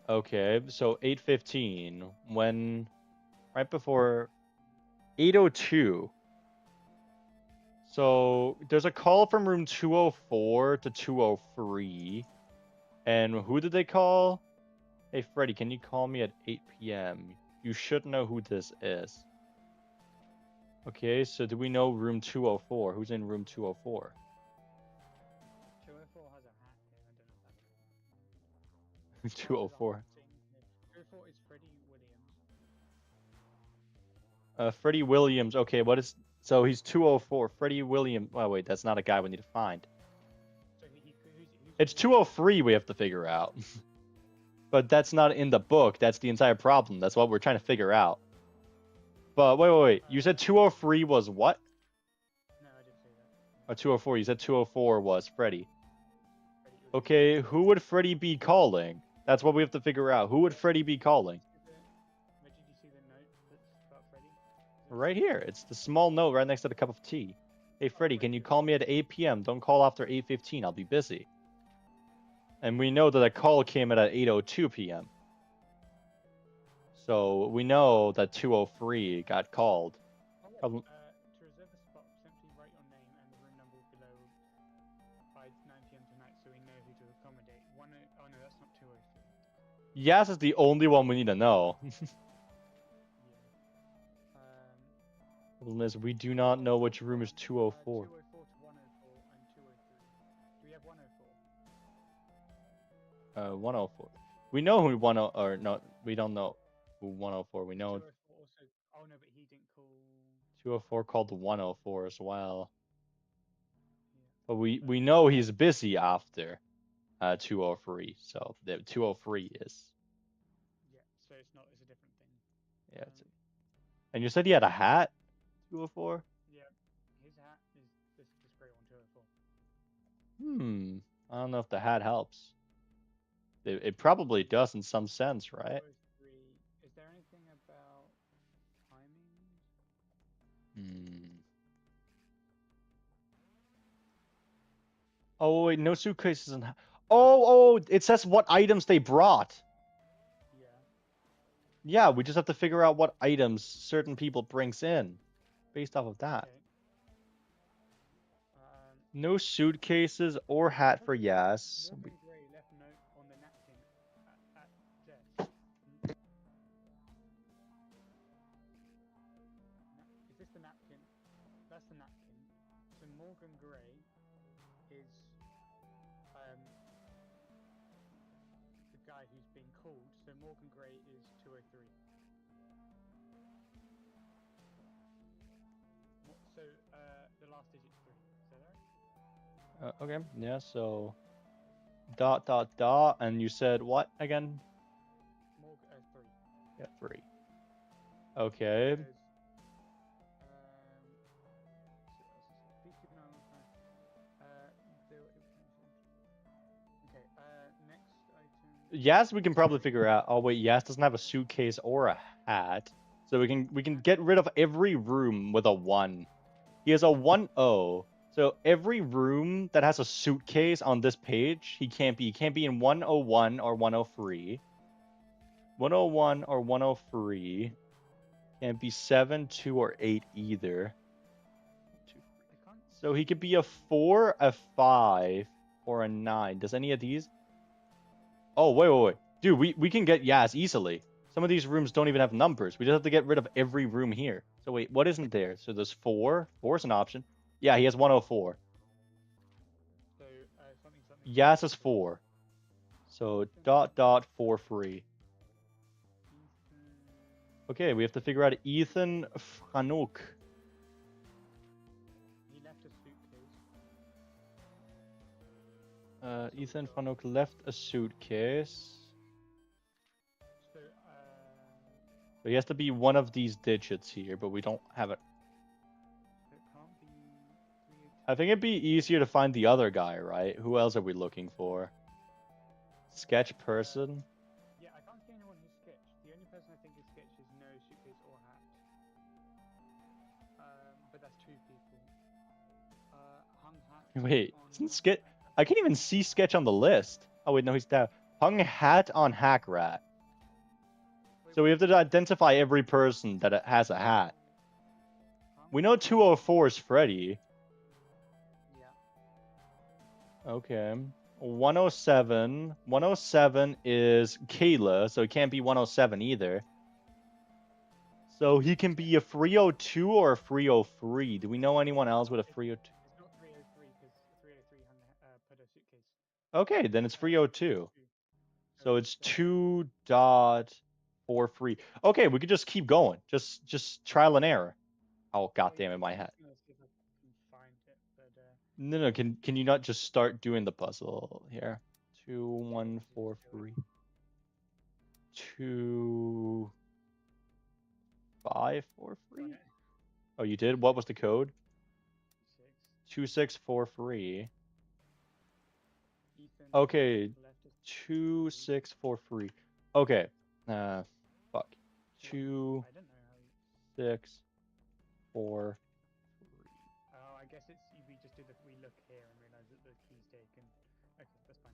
Speaker 1: Okay, so 8:15. When... Right before... 8:02. So, there's a call from room 204 to 203. And who did they call? Hey, Freddy, can you call me at 8 p.m.? You should know who this is. Okay, so do we know room 204? Who's in room 204?
Speaker 2: 204 has a hat here. I don't know if that.
Speaker 1: 204.
Speaker 2: 204 is Freddie Williams.
Speaker 1: Freddie Williams. Okay, what is... So he's 204. Freddie Williams. Oh, wait, that's not a guy we need to find.
Speaker 2: So
Speaker 1: it's 203 we have to figure out. But that's not in the book. That's the entire problem. That's what we're trying to figure out. But wait. You said 203 was what?
Speaker 2: No, I didn't say that.
Speaker 1: Or 204. You said 204 was Freddy. Okay, who would Freddy be calling? That's what we have to figure out. Who would Freddy be calling?
Speaker 2: Where did you see the note that's about Freddy?
Speaker 1: Right here. It's the small note right next to the cup of tea. Hey, Freddy, can you call me at 8 p.m.? Don't call after 8:15. I'll be busy. And we know that a call came at 8:02 p.m. So we know that 203 got called.
Speaker 2: To reserve a spot, simply write your name and the room number below by 9 p.m. tonight so we know who to accommodate. Oh no, that's not 203.
Speaker 1: Yas is the only one we need to know. Problem is, we do not know which room is 204.
Speaker 2: 204 to 104 and 203. Do we have 104?
Speaker 1: 104. We know who 10 or no, we don't know who 104. We know
Speaker 2: 204 also. Oh no, but he didn't call.
Speaker 1: 204 called the 104 as well. Yeah. But we know he's busy after 203. So the 203 is.
Speaker 2: Yeah, so it's not. It's a different thing.
Speaker 1: Yeah. And you said he had a hat. 204.
Speaker 2: Yeah, his hat is this gray one 204.
Speaker 1: I don't know if the hat helps. It probably does in some sense, right?
Speaker 2: 203. Is there anything about timing?
Speaker 1: Oh wait, no suitcases and oh, it says what items they brought.
Speaker 2: Yeah.
Speaker 1: Yeah, we just have to figure out what items certain people brings in, based off of that.
Speaker 2: Okay.
Speaker 1: No suitcases or hat for Yas.
Speaker 2: Morgan Gray left a note on the napkin at desk. Is this the napkin? That's the napkin. So Morgan Gray is the guy who's being called. So Morgan Gray is 203. So the last digit's 3. Is that right?
Speaker 1: Okay, yeah, so ... and you said what again?
Speaker 2: 3.
Speaker 1: Yeah, 3. Okay. Next item. Yas we can probably figure out. Oh wait, Yas doesn't have a suitcase or a hat. So we can get rid of every room with a 1. He has a 10. So every room that has a suitcase on this page, he can't be in 101 or 103. 101 or 103. Can't be 7, 2, or 8 either. So he could be a 4, a 5, or a 9. Does any of these? Oh, wait. Dude, we can get Yas easily. Some of these rooms don't even have numbers. We just have to get rid of every room here. So wait, what isn't there? So there's 4. 4 is an option. Yeah, he has 104.
Speaker 2: So something something.
Speaker 1: Yas is 4. So dot for free.
Speaker 2: Ethan.
Speaker 1: Okay, we have to figure out Ethan Franuk.
Speaker 2: He left a suitcase.
Speaker 1: Ethan Franuk left a suitcase. So he has to be one of these digits here, but we don't have it.
Speaker 2: So it can't be 302.
Speaker 1: I think it'd be easier to find the other guy, right? Who else are we looking for? Sketch person?
Speaker 2: Yeah, I can't see anyone who's sketched. The only person I think is sketched is no suitcase or hat. But that's 2 people. Hung hat.
Speaker 1: Wait,
Speaker 2: on
Speaker 1: isn't Sketch? I can't even see Sketch on the list. Oh wait, no, he's down. Hung hat on Hack Rat. So we have to identify every person that has a hat. We know 204 is Freddy.
Speaker 2: Yeah.
Speaker 1: Okay. 107. 107 is Kayla, so it can't be 107 either. So he can be a 302 or a 303. Do we know anyone else with a 302?
Speaker 2: It's not 303 because 303 put a suitcase.
Speaker 1: Okay, then it's 302. So it's 2.43. Okay, we could just keep going. Just trial and error. Oh god damn it, my hat. No, can you not just start doing the puzzle here? 2, 1, 4, 3. 2, 5, 4, 3. Oh, you did? What was the code? 2643. Okay, 2643. Okay. Fuck. 2, 6, 4, 3.
Speaker 2: Oh, I guess it's we just did we look here and realize that the key's taken. Okay, that's fine.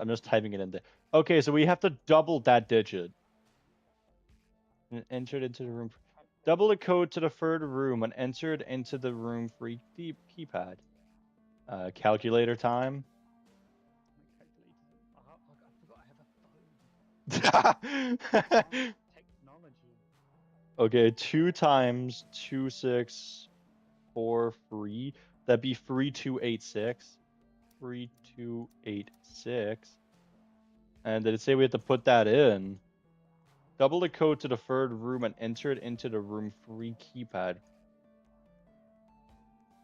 Speaker 1: I'm just typing it in there. Okay, so we have to double that digit. And enter it into the room. Double the code to the third room and enter it into the room free keypad. Calculator time.
Speaker 2: I forgot I have a phone. Technology.
Speaker 1: Okay, 2 times 2643. That'd be 3286. 3286. And did it say we have to put that in? Double the code to the third room and enter it into the room free keypad.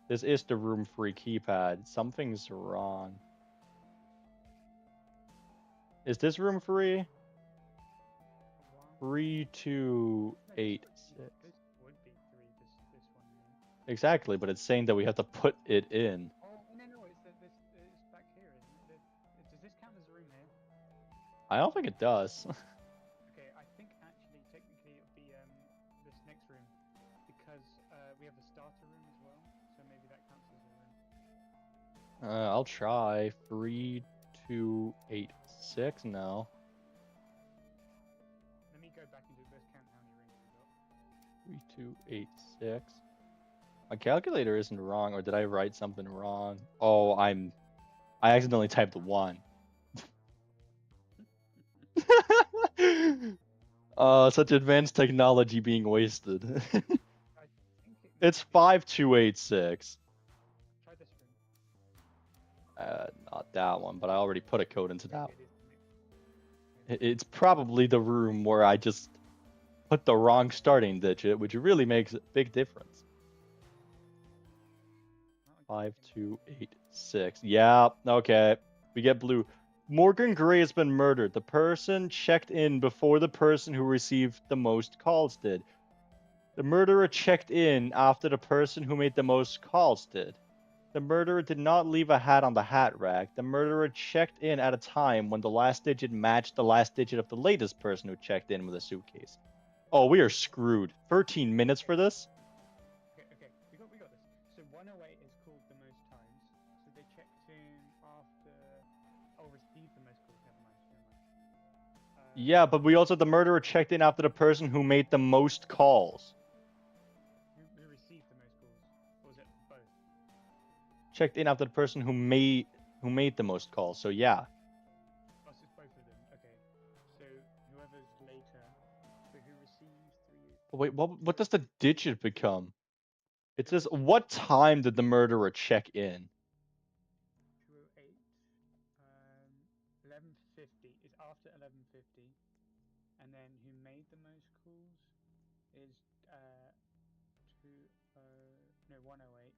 Speaker 1: This is the room free keypad. Something's wrong. Is this room free? 3286. Exactly, but it's saying that we have to put it in.
Speaker 2: Oh no, it's back here, isn't it? Does this count as a room here?
Speaker 1: I don't think it does.
Speaker 2: Okay, I think actually technically it'll be this next room because we have the starter room as well, so maybe that counts as a room.
Speaker 1: I'll try 3286 now.
Speaker 2: Let me go back and do this. Count how many rooms we got.
Speaker 1: 3286. My calculator isn't wrong, or did I write something wrong? Oh, I accidentally typed 1. Such advanced technology being wasted. It's 5286.
Speaker 2: Try this room.
Speaker 1: Not that one, but I already put a code into that one. It's probably the room where I just put the wrong starting digit, which really makes a big difference. 5286. Yeah, okay. We get blue. Morgan Gray has been murdered. The person checked in before the person who received the most calls did. The murderer checked in after the person who made the most calls did. The murderer did not leave a hat on the hat rack. The murderer checked in at a time when the last digit matched the last digit of the latest person who checked in with a suitcase. Oh, we are screwed. 13 minutes for this?
Speaker 2: Okay, we got this. So 108 is called the most times. So they checked in after... Oh, received the most calls. Never mind.
Speaker 1: Yeah, but we also... The murderer checked in after the person who made the most calls.
Speaker 2: Who received the most calls? Or was it both?
Speaker 1: Checked in after the person who made the most calls, so yeah.
Speaker 2: Oh, so it's both of them. Okay. So whoever's later
Speaker 1: Wait, what does the digit become? It says, what time did the murderer check in?
Speaker 2: 208. 11:50 is after 11:50, and then who made the most calls is two no 108.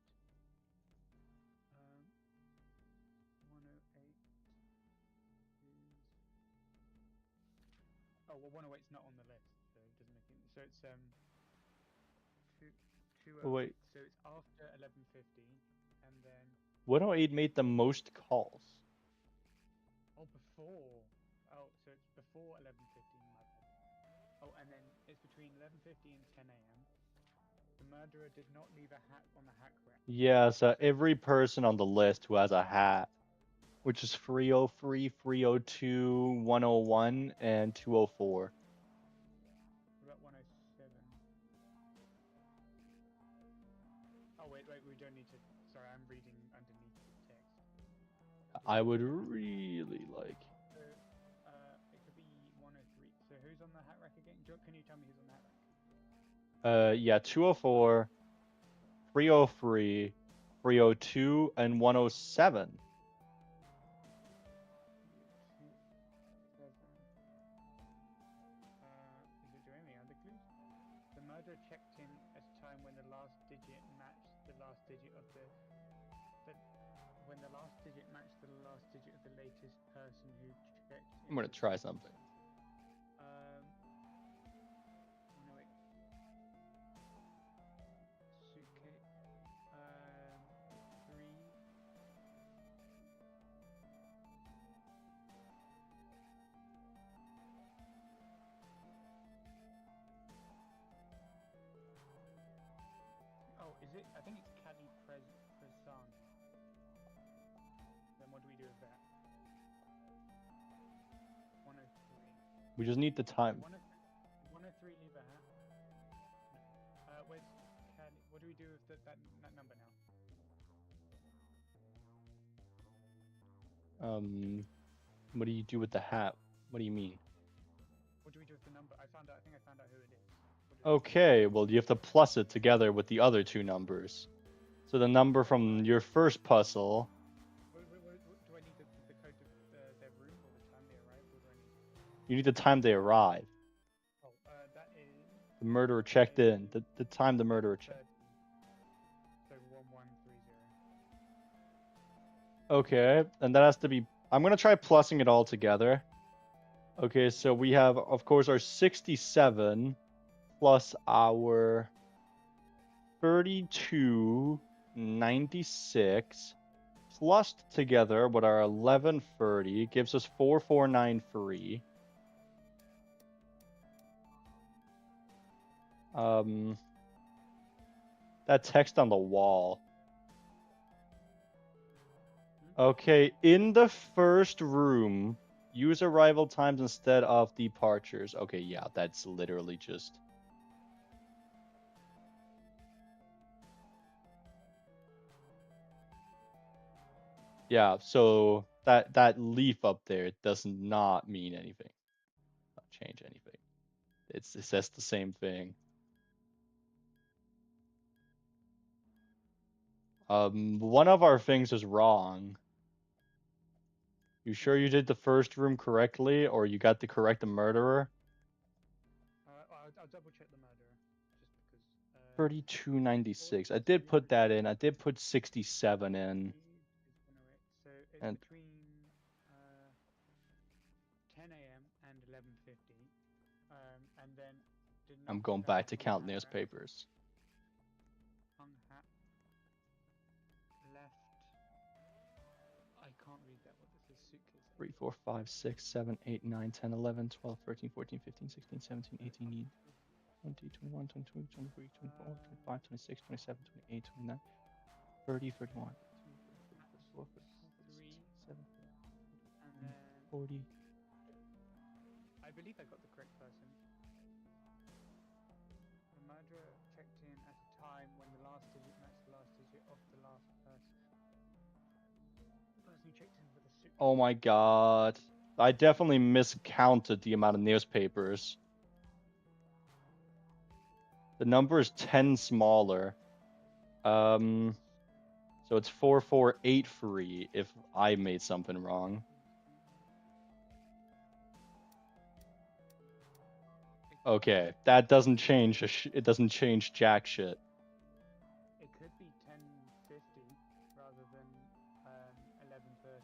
Speaker 2: 108 is well 108's not on the list, so it doesn't make it. So it's two, 208.
Speaker 1: Wait,
Speaker 2: So it's after 11:50, and then
Speaker 1: 108 made the most calls.
Speaker 2: before. Oh, so it's before 11:50. My bad. Oh, and then it's between 11:50 and 10 a.m. The murderer did not leave a hat on the hack rack.
Speaker 1: Yeah, so every person on the list who has a hat, which is 303, 302, 101, and 204.
Speaker 2: What about 107? Oh wait, we don't need to. Sorry, I'm reading underneath the text.
Speaker 1: I would really like.
Speaker 2: So, it could be 103. So who's on the hat rack again? Can you tell me who's on the hat rack?
Speaker 1: Yeah, 204, 303, 302, and 107.
Speaker 2: 307. Is it doing any other clues? The murderer checked in at a time when the last digit matched the last digit of the when the last digit matched the last digit of the latest person who checked in.
Speaker 1: I'm gonna try something.
Speaker 2: 108. Suitcase. 3. Oh, is it? I think it's Cali Presano. Then what do we do with that? 103.
Speaker 1: We just need the time.
Speaker 2: 103 leave a hat. No. Where's Cali? What do we do with that number now?
Speaker 1: What do you do with the hat? What do you mean?
Speaker 2: What do we do with the number? I think I found out who it is.
Speaker 1: Okay, well, you have to plus it together with the other two numbers. So the number from your first puzzle.
Speaker 2: Do I need the code of their room or the time they arrive? Or do I need?
Speaker 1: You need the time they arrive.
Speaker 2: Oh, that is.
Speaker 1: The murderer checked in. The time the murderer checked.
Speaker 2: So 1130.
Speaker 1: Okay, and that has to be. I'm gonna try plussing it all together. Okay, so we have, of course, our 67 plus our 3296 plus together with our 1130 gives us 4493. That text on the wall. Okay, in the first room, use arrival times instead of departures. Okay, yeah, that's literally just. Yeah, so that leaf up there does not mean anything. Not change anything. It says the same thing. One of our things is wrong. You sure you did the first room correctly, or you got the correct murderer?
Speaker 2: I'll double check the murderer, just because.
Speaker 1: 3296. I did put that in. I did put 67 in.
Speaker 2: So it's
Speaker 1: And
Speaker 2: between 10 a.m. and 11:50, and then did not
Speaker 1: I'm going
Speaker 2: leave a
Speaker 1: back
Speaker 2: hat
Speaker 1: to
Speaker 2: on the
Speaker 1: count
Speaker 2: hat rack.
Speaker 1: newspapers.
Speaker 2: Hung hat left. I can't read that. What this is? Suitcase.
Speaker 1: 3, 4, 5, 6, 7, 8, 9, 10, 11, 12, 13, 14, 15, 16, 17, 18, 20, 21, 22, 23, 24, 25, 26, 27, 28, 29, 30, 31, 32, 34, 35, 36, 37, 40.
Speaker 2: I believe I got the correct person. The murderer checked in at a time when the last digit matched the last digit of the last person. The person who checked in with a suitcase.
Speaker 1: Oh my god. I definitely miscounted the amount of newspapers. The number is 10 smaller. So it's 4483 if I made something wrong. Okay, that doesn't change. It doesn't change jack shit.
Speaker 2: It could be 1050 rather than 1130.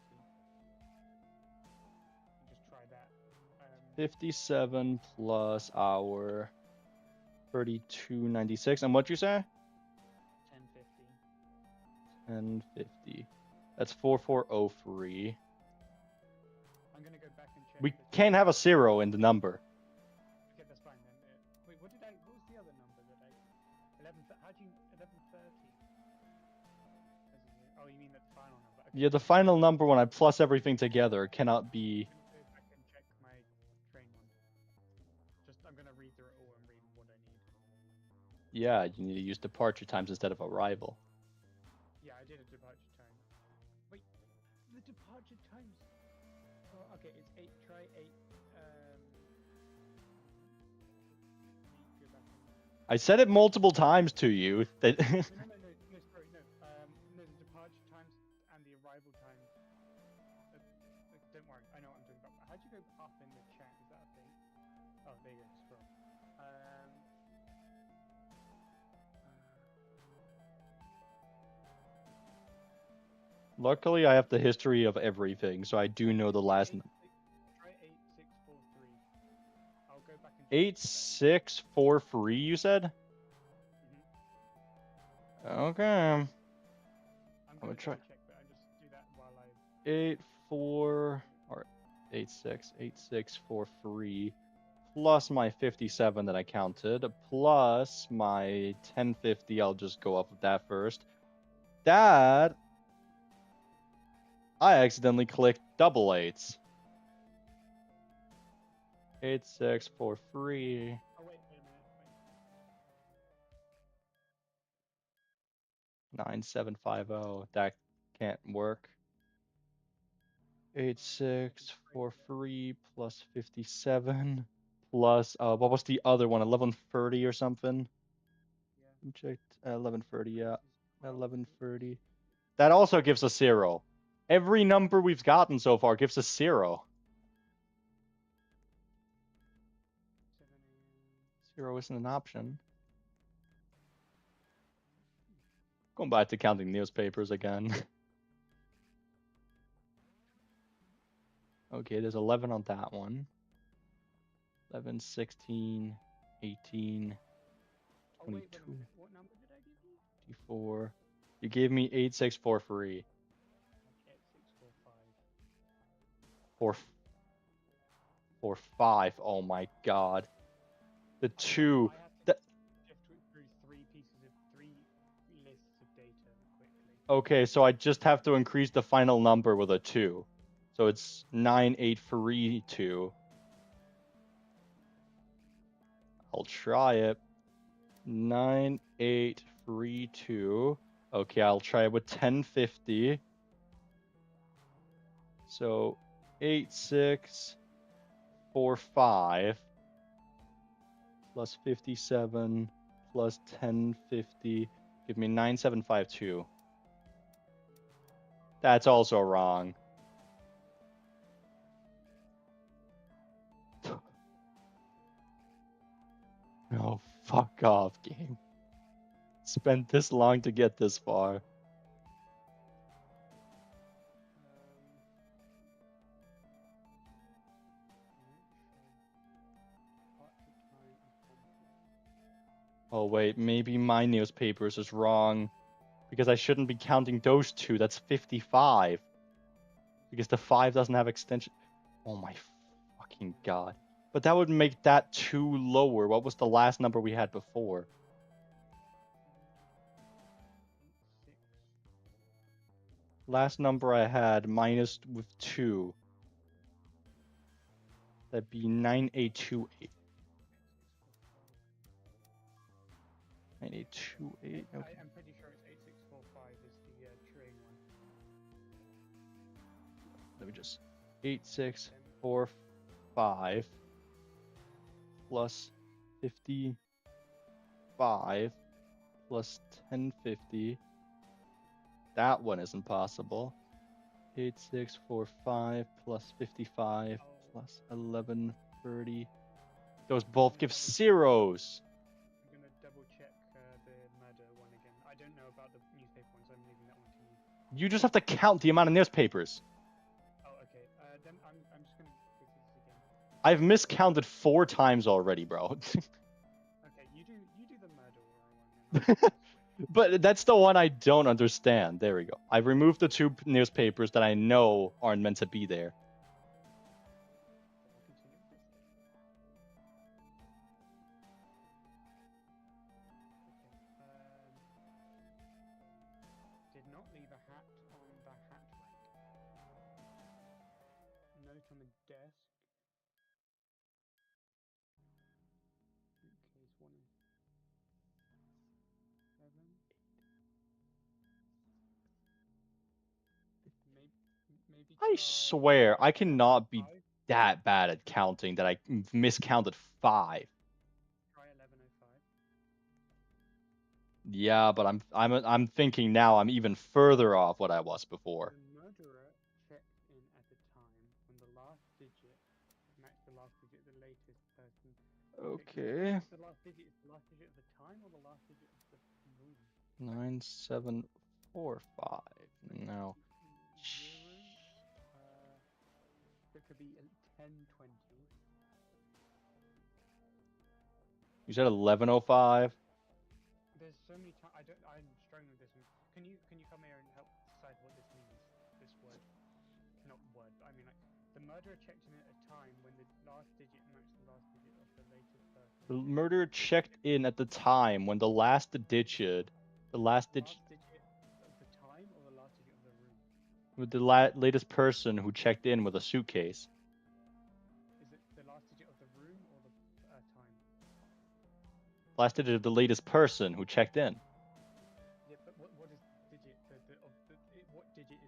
Speaker 2: Just try that.
Speaker 1: 57 plus our 3296. And what'd you say?
Speaker 2: 1050.
Speaker 1: 1050. That's 4403.
Speaker 2: I'm gonna go back and check.
Speaker 1: We can't have a 0 in the number.
Speaker 2: Okay, that's fine then. Wait, what was the other number that I? 11. How do you 1130? Oh, you mean the final number? Okay.
Speaker 1: Yeah, the final number when I plus everything together cannot be.
Speaker 2: I'm gonna go back and check my train one. I'm gonna read through it all and read what I need.
Speaker 1: Yeah, you need to use departure times instead of arrival.
Speaker 2: Yeah, I did a departure time. Wait, the departure times. Oh, okay, it's 8. Try 8. Go back and...
Speaker 1: I said it multiple times to you. That
Speaker 2: no, sorry, no. No, the departure times and the arrival times. Don't worry, I know what I'm talking about. How'd you go up in the chat? Is that a thing? Oh, there you go. Scroll.
Speaker 1: Luckily, I have the history of everything, so I do know the last.
Speaker 2: Try 8643. I'll go back and.
Speaker 1: 8643, you said? Okay.
Speaker 2: I'm
Speaker 1: gonna try.
Speaker 2: Check, but I just do that while I.
Speaker 1: 84 or 8643 plus my 57 that I counted plus my 1050. I'll just go off of that first. That I accidentally clicked double eights. 8643.
Speaker 2: Oh wait a minute.
Speaker 1: 9750. That can't work. 8643 plus 57 plus what was the other one? 1130 or something? Yeah. Checked 1130. Yeah, 1130. That also gives us 0. Every number we've gotten so far gives us 0. 0 isn't an option. Going back to counting newspapers again. Okay, there's 11 on that one. 11, 16, 18, 22.
Speaker 2: What number did I give you?
Speaker 1: 24. You gave me 8643.
Speaker 2: 8645.
Speaker 1: 5. Oh my god. The 2.
Speaker 2: I have to shift through 3 lists of data quickly.
Speaker 1: Okay, so I just have to increase the final number with a 2. So it's 9832. I'll try it. 9832. Okay, I'll try it with 1050. So 8645 plus 57 plus 1050. Give me 9752. That's also wrong. No, fuck off, game. Spent this long to get this far. Oh wait, maybe my newspapers is wrong. Because I shouldn't be counting those 2. That's 55. Because the 5 doesn't have extension. Oh my fucking god. But that would make that 2 lower. What was the last number we had before? Last number I had minus with 2. That'd be 9828. 9828. Okay.
Speaker 2: I'm pretty sure it's 8645 is the train one.
Speaker 1: Let me just 8645 plus 50. 5 plus 1050. That one isn't possible. 8645 plus 55 plus 1130. Those both give zeros.
Speaker 2: I'm gonna double check the murder one again. I don't know about the newspaper one, so I'm leaving that one to you.
Speaker 1: You just have to count the amount of newspapers.
Speaker 2: Oh, okay. Then I'm just gonna go through this again.
Speaker 1: I've miscounted 4 times already, bro.
Speaker 2: Okay, you do the murder one then.
Speaker 1: But that's the one I don't understand. There we go. I've removed the 2 newspapers that I know aren't meant to be there.
Speaker 2: I'll continue with this. Okay. Did not leave a hat on the hat rack. Note on the desk. Suitcase 107. Maybe
Speaker 1: I swear, I cannot be
Speaker 2: 5.
Speaker 1: that bad at counting that I miscounted 5.
Speaker 2: Try 1105.
Speaker 1: Yeah, but I'm thinking now I'm even further off what I was before.
Speaker 2: The murderer checked in at the time when the last digit matched the last digit of the latest person.
Speaker 1: Okay.
Speaker 2: The last digit is the last digit of the time or the last digit of the room?
Speaker 1: 9745. No.
Speaker 2: It could be 1020.
Speaker 1: You said 1105.
Speaker 2: There's so many times. I'm struggling with this one. Can you come here and help decide what this means? This word, not word. But I mean, like the murderer checked in at a time when the last digit matched the last digit of the latest person.
Speaker 1: The murderer checked in at the time when the last digit
Speaker 2: The last digit of the time or the last digit of the room?
Speaker 1: with the latest person who checked in with a suitcase.
Speaker 2: Is it the last digit of the room or the time?
Speaker 1: Last digit of the latest person who checked in.
Speaker 2: Yeah, but what is digit? What digit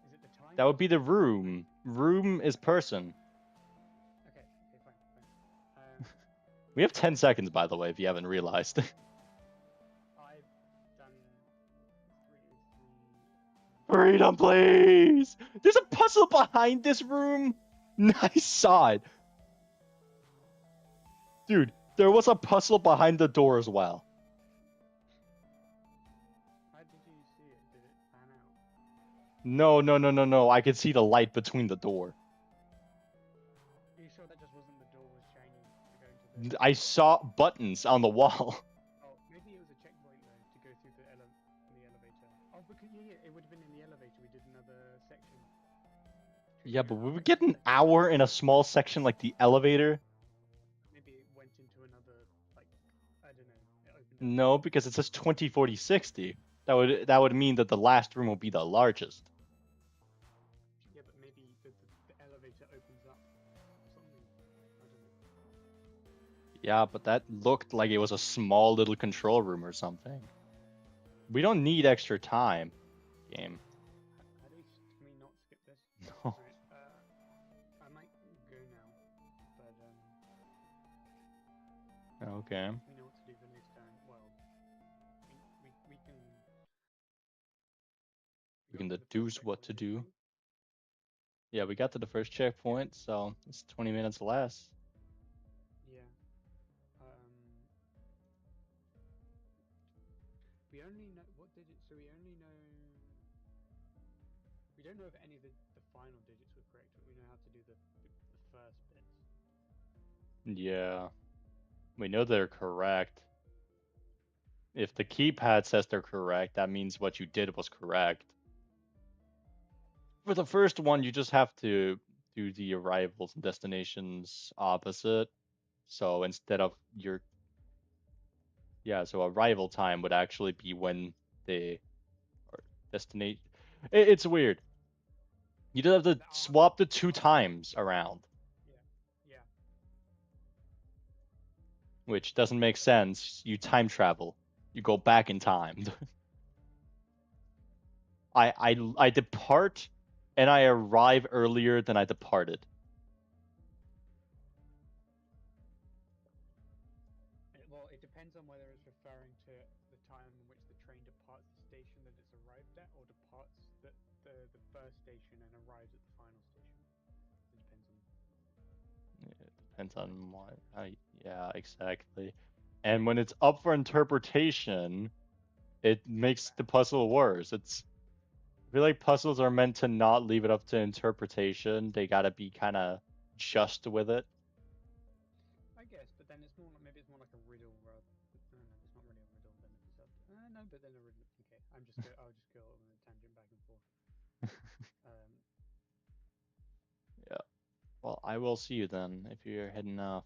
Speaker 2: is it the time?
Speaker 1: That would be the room. Room is person.
Speaker 2: Okay, fine.
Speaker 1: We have 10 seconds, by the way, if you haven't realized.
Speaker 2: I've done 3.
Speaker 1: Freedom, please! There's a puzzle behind this room! Nice side! Dude, there was a puzzle behind the door as well.
Speaker 2: How did you see it? Did it pan out?
Speaker 1: No. I could see the light between the door.
Speaker 2: Are you sure that just wasn't the door was shining to go into the...
Speaker 1: I saw buttons on the wall.
Speaker 2: Oh, maybe it was a checkpoint though, to go through the elevator. Oh, because it would have been in the elevator. We did another section.
Speaker 1: Yeah, but we would get an hour in a small section like the elevator.
Speaker 2: Maybe it went into another, like, I don't know. It opened up.
Speaker 1: No, because it says 20, 40, 60. That would mean that the last room will be the largest.
Speaker 2: Yeah, but maybe the elevator opens up something. I don't know.
Speaker 1: Yeah, but that looked like it was a small little control room or something. We don't need extra time, game.
Speaker 2: How do we not skip this?
Speaker 1: No.
Speaker 2: Right, I might go now, but
Speaker 1: Okay.
Speaker 2: we know what to do the next time. Well,
Speaker 1: We can deduce what to do. Yeah, we got to the first checkpoint, so it's 20 minutes less.
Speaker 2: Yeah. We only know what digits. So we only know. We don't know if any of the final digits were correct, but we know how to do the first bits.
Speaker 1: Yeah. We know they're correct. If the keypad says they're correct, that means what you did was correct. For the first one, you just have to do the arrivals and destinations opposite. So instead of your... Yeah, so arrival time would actually be when the destination... It's weird. You just have to swap the 2 times around.
Speaker 2: Yeah.
Speaker 1: Which doesn't make sense. You time travel. You go back in time. I depart and I arrive earlier than I departed.
Speaker 2: Well, it depends on whether it's to the time in which the train departs the station that it's arrived at, or departs the first station and arrives at the final station? It depends on
Speaker 1: It
Speaker 2: how
Speaker 1: depends
Speaker 2: you like to
Speaker 1: on what.
Speaker 2: interpret.
Speaker 1: Yeah, exactly. And when it's up for interpretation, it
Speaker 2: It's
Speaker 1: makes the
Speaker 2: bad.
Speaker 1: puzzle worse. I feel like puzzles are meant to not leave it up to interpretation. They gotta be kind of just with it.
Speaker 2: I guess, but then it's more like maybe it's more like a riddle rather. No, no, it's not really a riddle. Then if it's up, no, but then a riddle. Okay, I'll just go on a tangent back and forth. Um,
Speaker 1: Yeah. Well, I will see you then if you're heading off.